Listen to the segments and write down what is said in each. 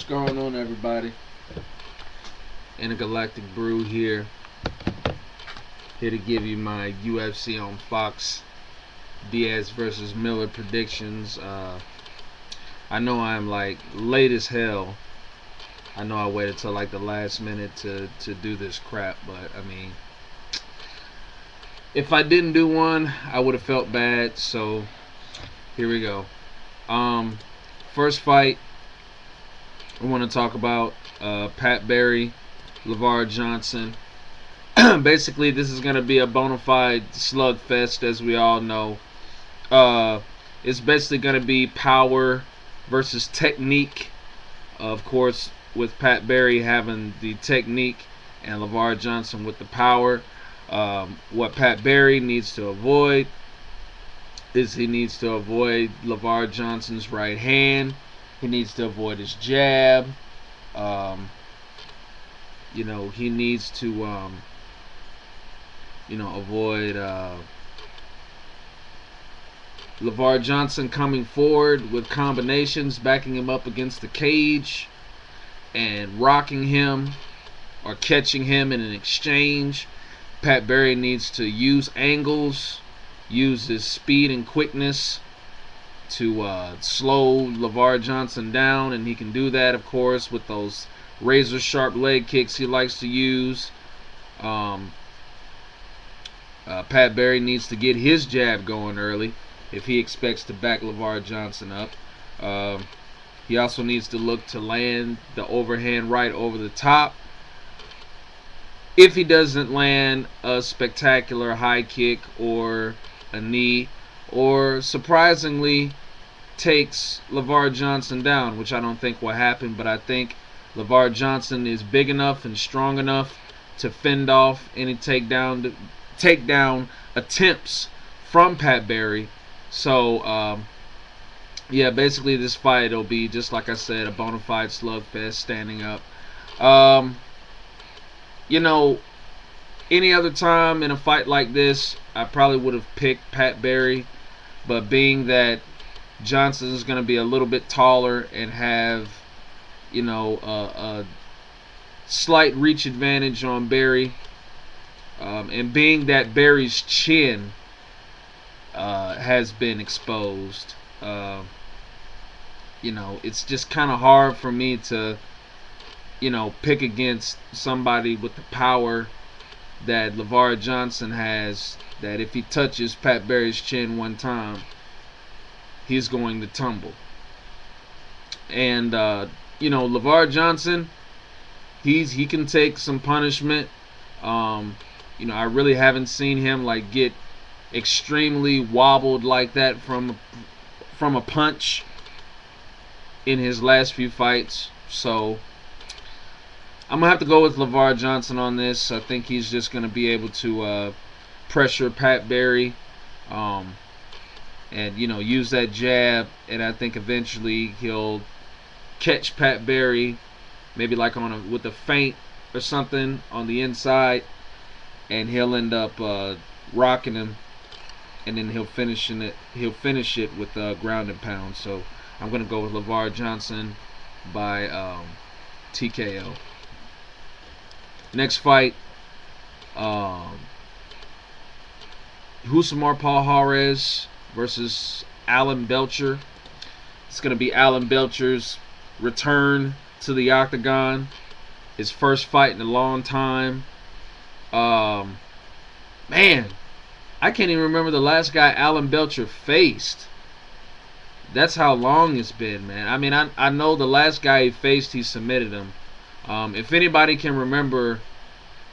going on, everybody? Intergalactic Brew here to give you my UFC on Fox Diaz versus Miller predictions. I know I'm like late as hell. I know I waited till like the last minute to do this crap, but I mean, if I didn't do one, I would have felt bad. So here we go. First fight I want to talk about Pat Barry, LeVar Johnson. Basically, this is going to be a bona fide slugfest, as we all know. It's basically going to be power versus technique. Of course, with Pat Barry having the technique and LeVar Johnson with the power. What Pat Barry needs to avoid is he needs to avoid LeVar Johnson's right hand. He needs to avoid his jab. He needs to avoid LeVar Johnson coming forward with combinations, backing him up against the cage and rocking him or catching him in an exchange. Pat Barry needs to use angles, use his speed and quickness to slow LeVar Johnson down, and he can do that, of course, with those razor sharp leg kicks he likes to use. Pat Barry needs to get his jab going early if he expects to back LeVar Johnson up. He also needs to look to land the overhand right over the top. If he doesn't land a spectacular high kick or a knee, or surprisingly takes LeVar Johnson down, which I don't think will happen, but I think LeVar Johnson is big enough and strong enough to fend off any takedown attempts from Pat Barry. So yeah, basically this fight will be, just like I said, a bona fide slugfest, standing up. Any other time in a fight like this, I probably would have picked Pat Barry, but being that Johnson is going to be a little bit taller and have, a slight reach advantage on Barry, and being that Barry's chin has been exposed, it's just kind of hard for me to, pick against somebody with the power that LeVar Johnson has, that if he touches Pat Barry's chin one time, he's going to tumble. And LeVar Johnson, he can take some punishment. I really haven't seen him like get extremely wobbled like that from a punch in his last few fights. So I'm gonna have to go with LeVar Johnson on this. I think he's just gonna be able to pressure Pat Barry, and use that jab, and I think eventually he'll catch Pat Barry, maybe like with a feint or something on the inside, and he'll end up rocking him, and then he'll finish it with ground and pound. So I'm gonna go with LeVar Johnson by TKO. Next fight, Rousimar Palhares versus Alan Belcher. It's going to be Alan Belcher's return to the octagon, his first fight in a long time. Man, I can't even remember the last guy Alan Belcher faced. That's how long it's been, man. I mean, I know the last guy he faced, he submitted him. If anybody can remember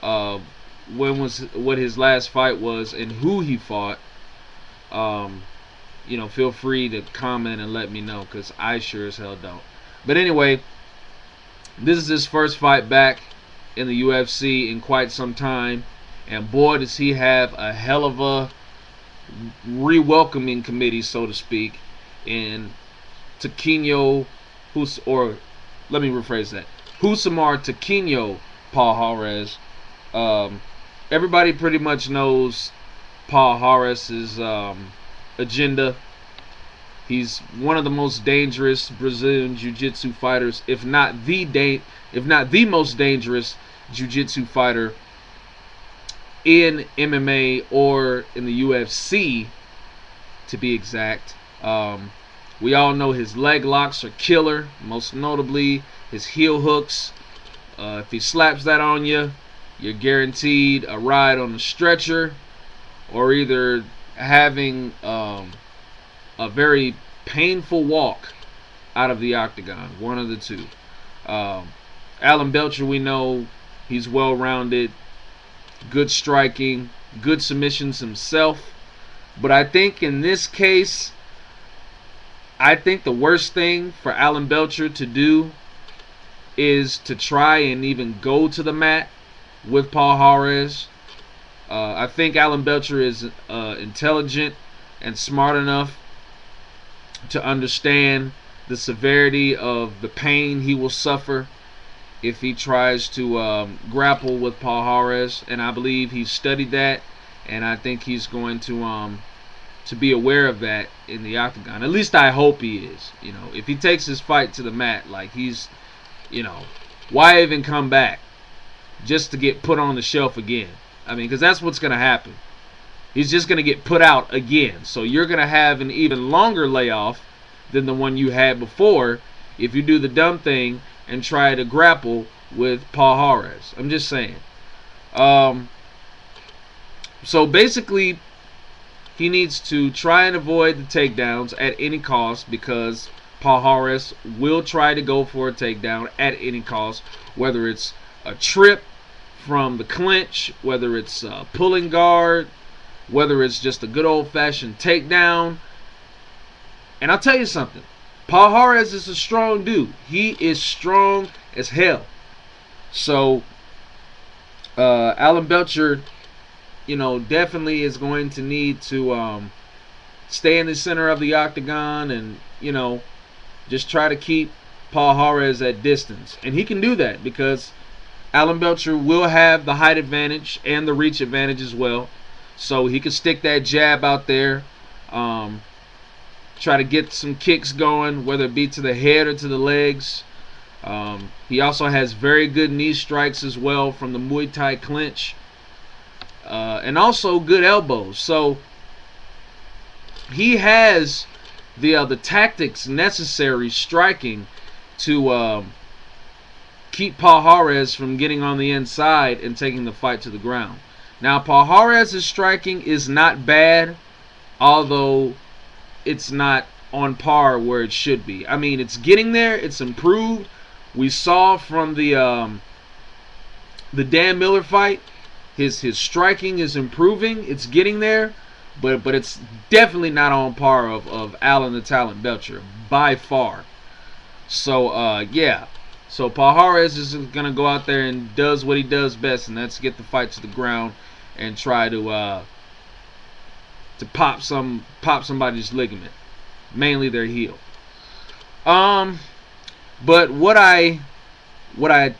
what his last fight was and who he fought, feel free to comment and let me know, because I sure as hell don't. But anyway, this is his first fight back in the UFC in quite some time, and boy, does he have a hell of a re-welcoming committee, so to speak, in Rousimar Taquinho Palhares. Everybody pretty much knows Palhares' agenda. He's one of the most dangerous Brazilian Jiu-Jitsu fighters, if not the most dangerous Jiu-Jitsu fighter in MMA or in the UFC, to be exact. We all know his leg locks are killer, most notably his heel hooks. If he slaps that on you, you're guaranteed a ride on the stretcher, or either having a very painful walk out of the octagon. One of the two. Alan Belcher, we know he's well-rounded, good striking, good submissions himself. But I think in this case, I think the worst thing for Alan Belcher to do is to try and even go to the mat with Paul Juarez. I think Alan Belcher is intelligent and smart enough to understand the severity of the pain he will suffer if he tries to grapple with Paul Juarez, and I believe he's studied that, and I think he's going to be aware of that in the octagon. At least I hope he is. You know, if he takes his fight to the mat, like he's, you know, why even come back just to get put on the shelf again? I mean, because that's what's going to happen. He's just going to get put out again. So you're going to have an even longer layoff than the one you had before if you do the dumb thing and try to grapple with Paul Juarez. I'm just saying. So basically, he needs to try and avoid the takedowns at any cost, because Paul Juarez will try to go for a takedown at any cost, whether it's a trip from the clinch, whether it's a pulling guard, whether it's just a good old-fashioned takedown. And I'll tell you something. Paul Juarez is a strong dude. He is strong as hell. So, Alan Belcher, you know, definitely is going to need to stay in the center of the octagon and, you know, just try to keep Paul Juarez at distance. And he can do that because Alan Belcher will have the height advantage and the reach advantage as well. So he can stick that jab out there, try to get some kicks going, whether it be to the head or to the legs. He also has very good knee strikes as well from the Muay Thai clinch. And also good elbows. So he has the tactics necessary striking to keep Paul Juarez from getting on the inside and taking the fight to the ground. Now, Paul Juarez's striking is not bad, although it's not on par where it should be. I mean, it's getting there. It's improved. We saw from the Dan Miller fight, his striking is improving. It's getting there, but it's definitely not on par of Alan the Talent Belcher by far. So yeah. So Paul Juarez is gonna go out there and does what he does best, and that's get the fight to the ground and try to pop somebody's ligament, mainly their heel. But what I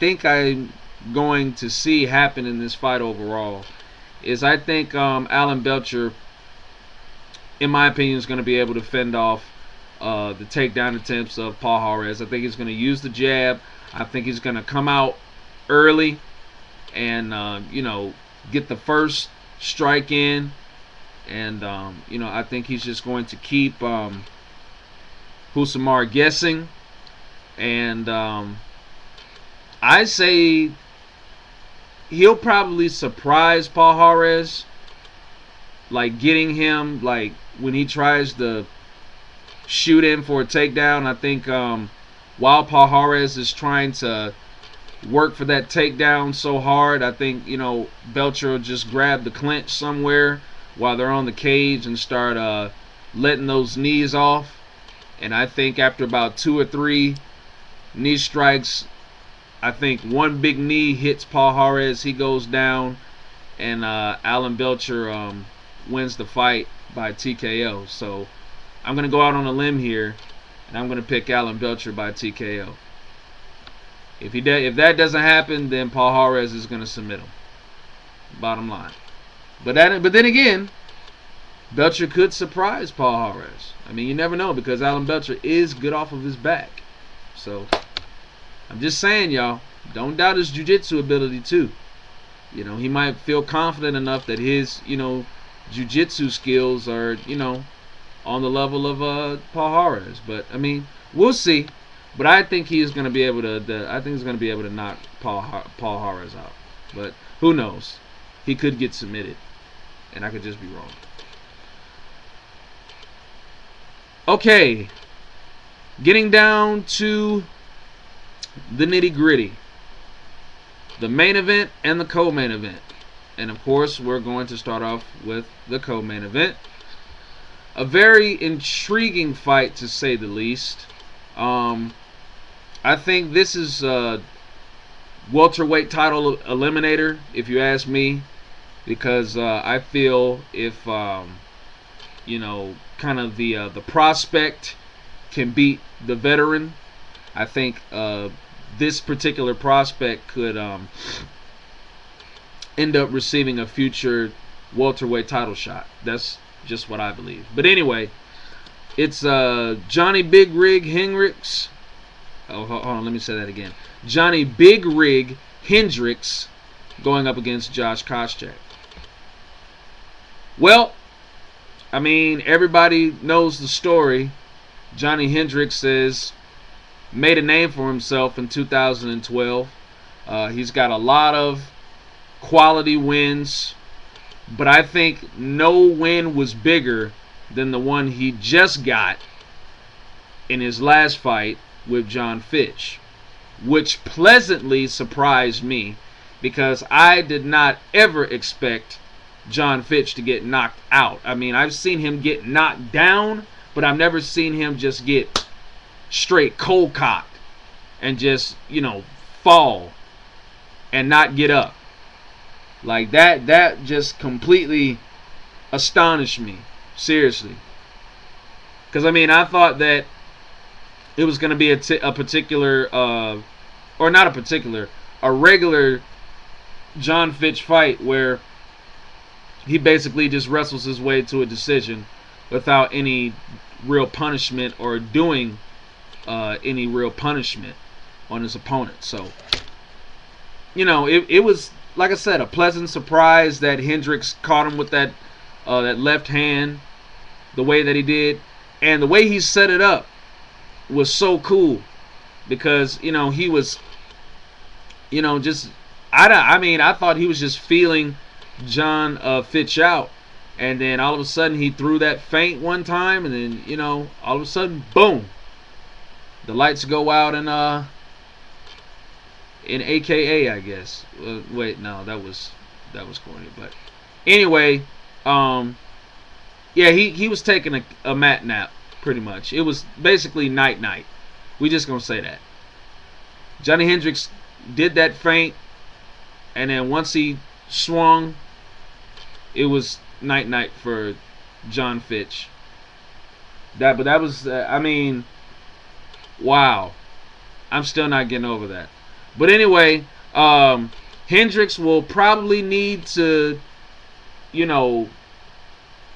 think I'm going to see happen in this fight overall is I think Alan Belcher, in my opinion, is going to be able to fend off the takedown attempts of Paul Juarez. I think he's going to use the jab. I think he's going to come out early and you know, get the first strike in, and you know, I think he's just going to keep Husamar guessing, and I say he'll probably surprise Paul Juarez, like getting him, like when he tries to shoot in for a takedown. I think while Paul Juarez is trying to work for that takedown so hard, I think, you know, Belcher will just grab the clinch somewhere while they're on the cage and start letting those knees off. And I think after about 2 or 3 knee strikes, I think one big knee hits Paul Juarez, he goes down, and Alan Belcher wins the fight by TKO. So I'm going to go out on a limb here, and I'm going to pick Alan Belcher by TKO. If that doesn't happen, then Paul Juarez is going to submit him. Bottom line. But then again, Belcher could surprise Paul Juarez. I mean, you never know, because Alan Belcher is good off of his back. So, I'm just saying, y'all, don't doubt his jiu-jitsu ability, too. You know, he might feel confident enough that his, jiu-jitsu skills are, on the level of Paul Juarez. But, I mean, we'll see. But I think he's going to be able to, knock Paul Juarez out. But who knows? He could get submitted, and I could just be wrong. Okay, getting down to the nitty-gritty. The main event and the co-main event. And of course, we're going to start off with the co-main event. A very intriguing fight, to say the least. I think this is a welterweight title eliminator, if you ask me, because I feel if kind of the prospect can beat the veteran, I think this particular prospect could end up receiving a future welterweight title shot. That's just what I believe. But anyway, it's Johnny Big Rig Hendricks. Oh, hold on, let me say that again. Johnny Big Rig Hendricks going up against Josh Koscheck. Well, I mean, everybody knows the story. Johnny Hendricks has made a name for himself in 2012. He's got a lot of quality wins, but I think no win was bigger than the one he just got in his last fight with John Fitch, which pleasantly surprised me, because I did not ever expect John Fitch to get knocked out. I mean, I've seen him get knocked down, but I've never seen him just get straight cold cocked and just, fall and not get up. Like that just completely astonished me, seriously. Because, I mean, I thought that it was going to be a particular, or not a particular, a regular John Fitch fight where he basically just wrestles his way to a decision without any real punishment or doing any real punishment on his opponent. So, it was, like I said, a pleasant surprise that Hendricks caught him with that left hand the way that he did. And the way he set it up was so cool, because, he was, just, I thought he was just feeling John Fitch out. And then all of a sudden he threw that feint one time, and then, all of a sudden, boom, the lights go out in AKA, I guess. Wait, no, that was corny. But anyway, yeah, he was taking a mat nap, pretty much. It was basically night. We just gonna say that. Johnny Hendricks did that feint, and then once he swung, it was night for John Fitch. But that was, I mean, wow. I'm still not getting over that. But anyway, Hendricks will probably need to,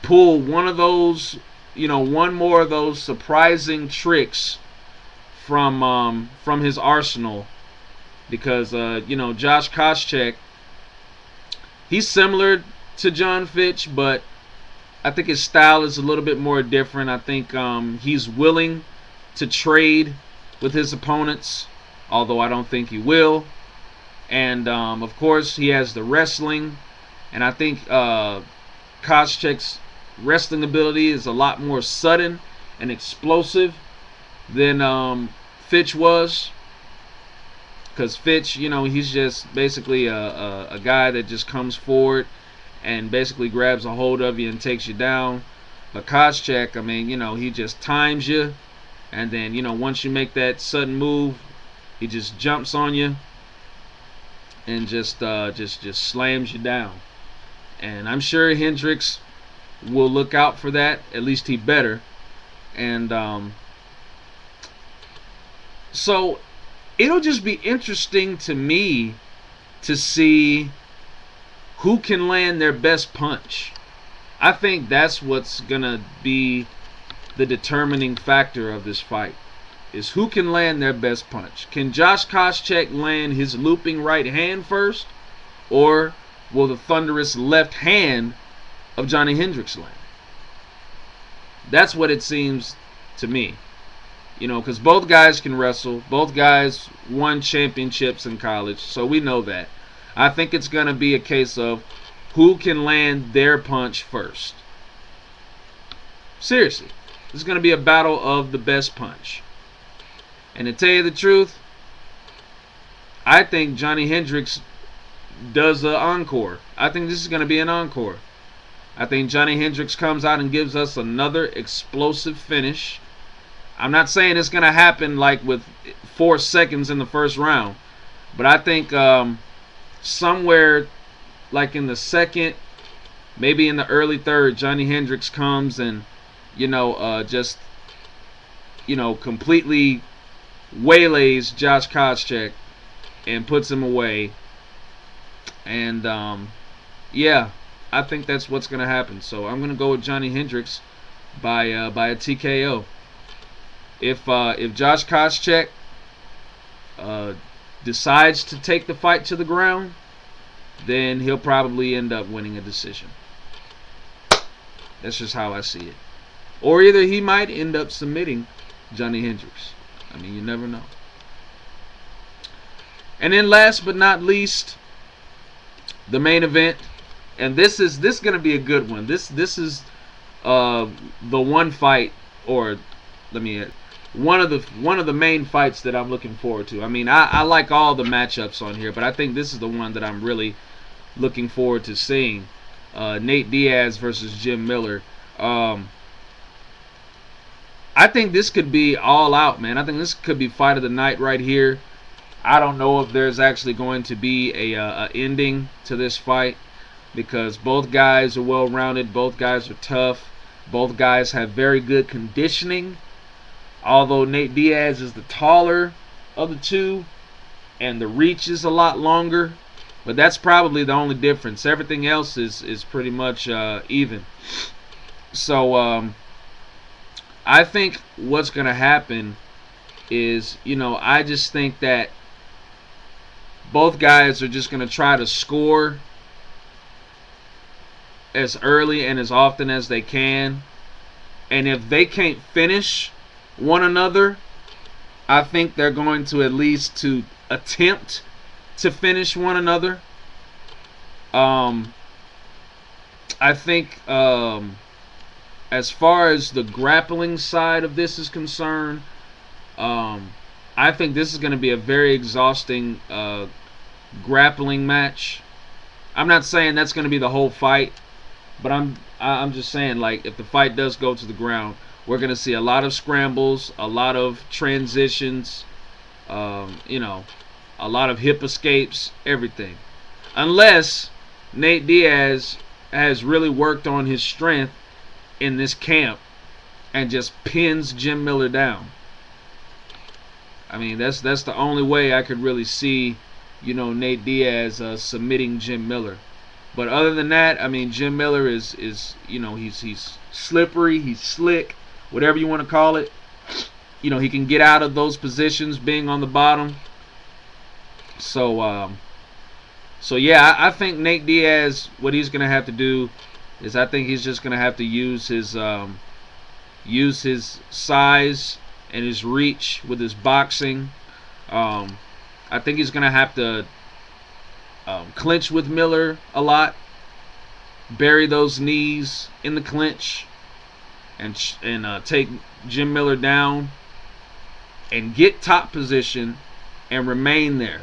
pull one of those, one more of those surprising tricks from his arsenal, because Josh Koscheck, he's similar to John Fitch, but I think his style is a little bit more different. I think he's willing to trade with his opponents, although I don't think he will. And of course, he has the wrestling, and I think Koscheck's wrestling ability is a lot more sudden and explosive than Fitch was. Because Fitch, he's just basically a guy that just comes forward and basically grabs a hold of you and takes you down. But Koscheck, I mean, he just times you, and then, once you make that sudden move, he just jumps on you and just slams you down. And I'm sure Hendricks will look out for that. At least he better. And so it'll just be interesting to me to see who can land their best punch. I think that's what's going to be the determining factor of this fight, is who can land their best punch. Can Josh Koscheck land his looping right hand first, or will the thunderous left hand of Johnny Hendricks land? That's what it seems to me. Because both guys can wrestle. Both guys won championships in college, so we know that. I think it's going to be a case of who can land their punch first. Seriously. This is going to be a battle of the best punch. And to tell you the truth, I think Johnny Hendricks does an encore. I think this is going to be an encore. I think Johnny Hendricks comes out and gives us another explosive finish. I'm not saying it's going to happen like with 4 seconds in the first round. But I think somewhere like in the second, maybe in the early third, Johnny Hendricks comes and, just, completely waylays Josh Koscheck and puts him away. And, yeah, I think that's what's going to happen. So I'm going to go with Johnny Hendricks by a TKO. If Josh Koscheck decides to take the fight to the ground, then he'll probably end up winning a decision. That's just how I see it. Or either he might end up submitting Johnny Hendricks. I mean, you never know. And then last but not least, the main event. And this is going to be a good one. This is the one fight, or one of the main fights that I'm looking forward to. I mean, I like all the matchups on here, but I think this is the one that I'm really looking forward to seeing. Nate Diaz versus Jim Miller. I think this could be all out, man. I think this could be fight of the night right here. I don't know if there's actually going to be a ending to this fight, because both guys are well-rounded. Both guys are tough. Both guys have very good conditioning. Although Nate Diaz is the taller of the two, and the reach is a lot longer. But that's probably the only difference. Everything else is pretty much even. So, I think what's going to happen is, I just think that both guys are just going to try to score as early and as often as they can. And if they can't finish one another, I think they're going to at least to attempt to finish one another. I think as far as the grappling side of this is concerned, I think this is going to be a very exhausting grappling match. I'm not saying that's going to be the whole fight, but I'm just saying, like, if the fight does go to the ground, we're going to see a lot of scrambles, a lot of transitions, a lot of hip escapes, everything. Unless Nate Diaz has really worked on his strength in this camp and just pins Jim Miller down. I mean, that's the only way I could really see, Nate Diaz submitting Jim Miller. But other than that, I mean, Jim Miller is he's slippery, he's slick, whatever you want to call it. He can get out of those positions being on the bottom. So yeah, I think Nate Diaz, what he's going to have to do is, I think he's just going to have to use his size and his reach with his boxing. I think he's going to have to clinch with Miller a lot, bury those knees in the clinch, and take Jim Miller down and get top position and remain there.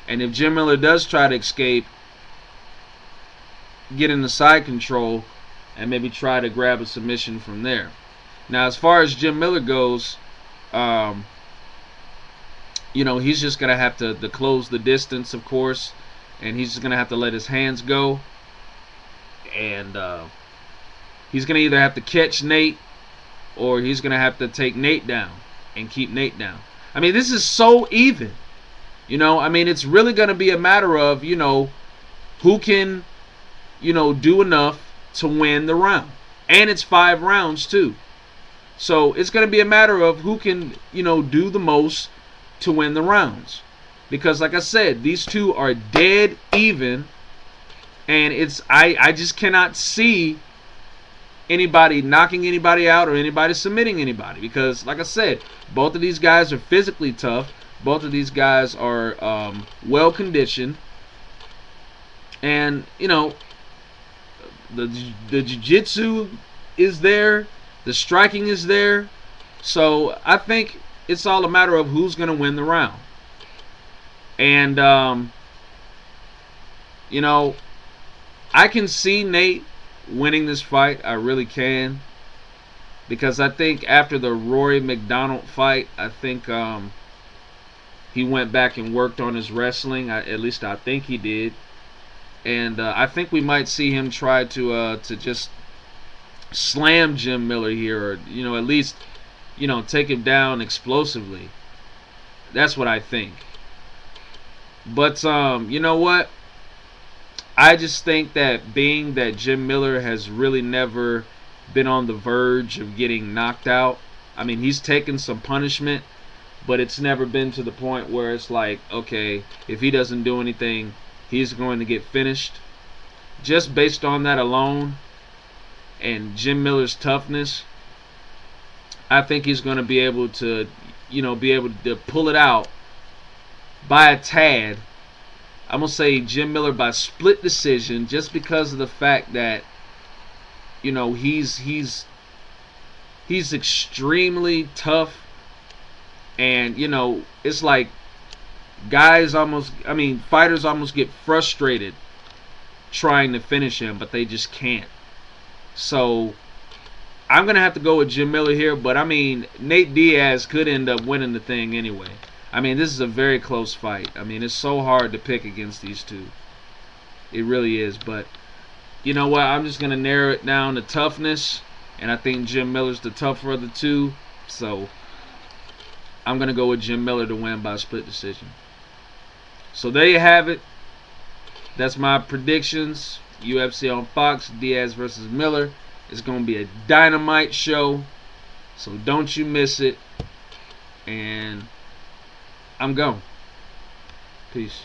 And if Jim Miller does try to escape, get in the side control and maybe try to grab a submission from there. Now, as far as Jim Miller goes, he's just going to have to close the distance, of course, and he's just going to have to let his hands go. And he's going to either have to catch Nate, or he's going to have to take Nate down and keep Nate down. I mean, this is so even. It's really going to be a matter of, who can, do enough to win the round. And it's 5 rounds too. So it's going to be a matter of who can, do the most to win the rounds. Because like I said, these two are dead even. And I just cannot see anybody knocking anybody out or anybody submitting anybody. Because like I said, both of these guys are physically tough. Both of these guys are well conditioned. And, the jiu-jitsu is there. The striking is there. So I think it's all a matter of who's going to win the round. And, I can see Nate winning this fight. I really can. Because I think after the Rory McDonald fight, I think he went back and worked on his wrestling. At least I think he did. And I think we might see him try to just slam Jim Miller here, or at least take him down explosively. That's what I think. But you know what? I just think that being that Jim Miller has really never been on the verge of getting knocked out. I mean, he's taken some punishment, but it's never been to the point where it's like, okay, if he doesn't do anything, he's going to get finished. Just based on that alone and Jim Miller's toughness, I think he's going to be able to, pull it out by a tad. I'm going to say Jim Miller by split decision, just because of the fact that, he's extremely tough. And, it's like fighters almost get frustrated trying to finish him, but they just can't. So I'm going to have to go with Jim Miller here, but I mean, Nate Diaz could end up winning the thing anyway. I mean, this is a very close fight. I mean, it's so hard to pick against these two. It really is, but you know what? I'm just going to narrow it down to toughness, and I think Jim Miller's the tougher of the two. So I'm going to go with Jim Miller to win by split decision. So there you have it. That's my predictions. UFC on Fox, Diaz versus Miller. It's going to be a dynamite show, so don't you miss it. And I'm gone. Peace.